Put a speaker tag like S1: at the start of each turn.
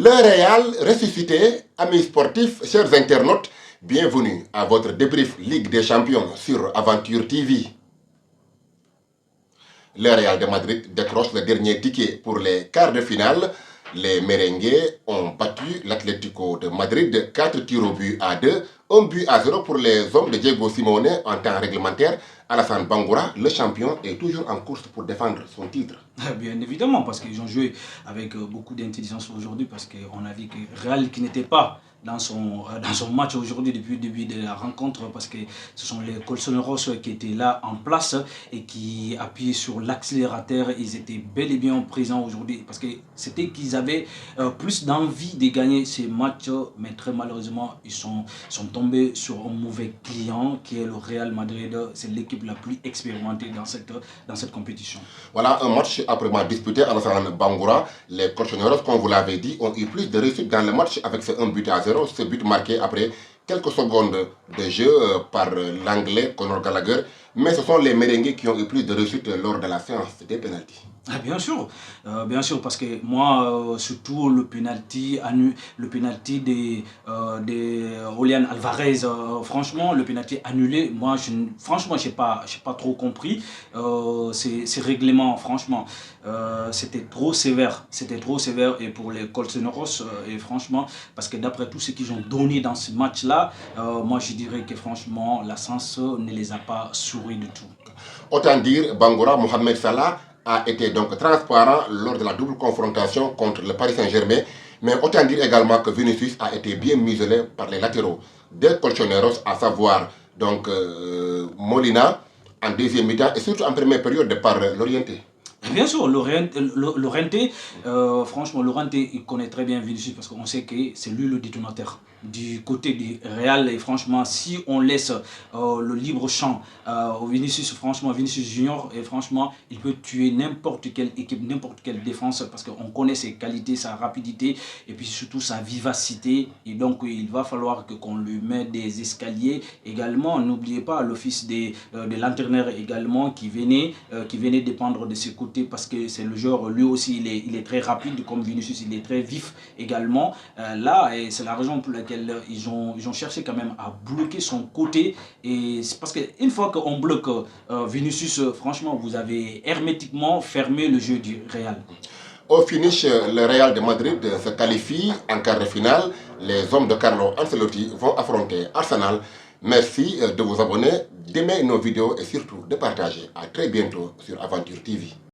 S1: Le Real ressuscité, amis sportifs, chers internautes, bienvenue à votre débrief Ligue des Champions sur Aventure TV. Le Real de Madrid décroche le dernier ticket pour les quarts de finale. Les merengues ont battu l'Atlético de Madrid 4 tirs au but à 2, 1 but à 0 pour les hommes de Diego Simeone en temps réglementaire. Alassane Bangoura, le champion, est toujours en course pour défendre son titre.
S2: Bien évidemment, parce qu'ils ont joué avec beaucoup d'intelligence aujourd'hui, parce qu'on a vu que Real qui n'était pas dans son match aujourd'hui depuis le début de la rencontre, parce que ce sont les Colchoneros qui étaient là en place et qui appuyaient sur l'accélérateur. Ils étaient bel et bien présents aujourd'hui, parce que c'était qu'ils avaient plus d'envie de gagner ces matchs, mais très malheureusement, ils sont tombés sur un mauvais client qui est le Real Madrid. C'est l'équipe la plus expérimentée dans cette compétition.
S1: Voilà un match après disputé à Alassane Bangoura. Les Colchoneros, comme vous l'avez dit, ont eu plus de réussite dans le match avec ce 1 but à 0. Ce but marqué après quelques secondes de jeu par l'anglais Conor Gallagher. Mais ce sont les merengues qui ont eu plus de réussite lors de la séance des pénaltys.
S2: Ah, bien sûr, parce que moi, surtout le penalty de Julián Alvarez, franchement, le penalty annulé, moi, franchement, je n'ai pas trop compris ces règlements, franchement. C'était trop sévère, et pour les Colchoneros, et franchement, parce que d'après tout ce qu'ils ont donné dans ce match-là, moi, je dirais que franchement, la sens ne les a pas souri du tout.
S1: Autant dire, Bangoura, Mohamed Salah a été donc transparent lors de la double confrontation contre le Paris Saint-Germain. Mais autant dire également que Vinicius a été bien muselé par les latéraux des Colchoneros, à savoir donc Molina en deuxième mi-temps et surtout en première période par l'Orienté.
S2: Bien sûr, franchement, Llorente, il connaît très bien Vinicius parce qu'on sait que c'est lui le détonateur du côté du Real. Et franchement, si on laisse le libre champ au Vinicius, franchement, Vinicius Junior, et franchement, il peut tuer n'importe quelle équipe, n'importe quelle défense parce qu'on connaît ses qualités, sa rapidité et puis surtout sa vivacité. Et donc, il va falloir qu'on lui mette des escaliers. Également, n'oubliez pas l'office de l'entraîneur également qui venait dépendre de ses côtés parce que c'est le joueur, lui aussi, il est très rapide comme Vinicius, il est très vif également. Là, et c'est la raison pour laquelle ils ont cherché quand même à bloquer son côté. Et c'est parce qu'une fois qu'on bloque Vinicius, franchement, vous avez hermétiquement fermé le jeu du Real.
S1: Au finish, le Real de Madrid se qualifie en quart de finale. Les hommes de Carlo Ancelotti vont affronter Arsenal. Merci de vous abonner, d'aimer nos vidéos et surtout de partager. À très bientôt sur Aventure TV.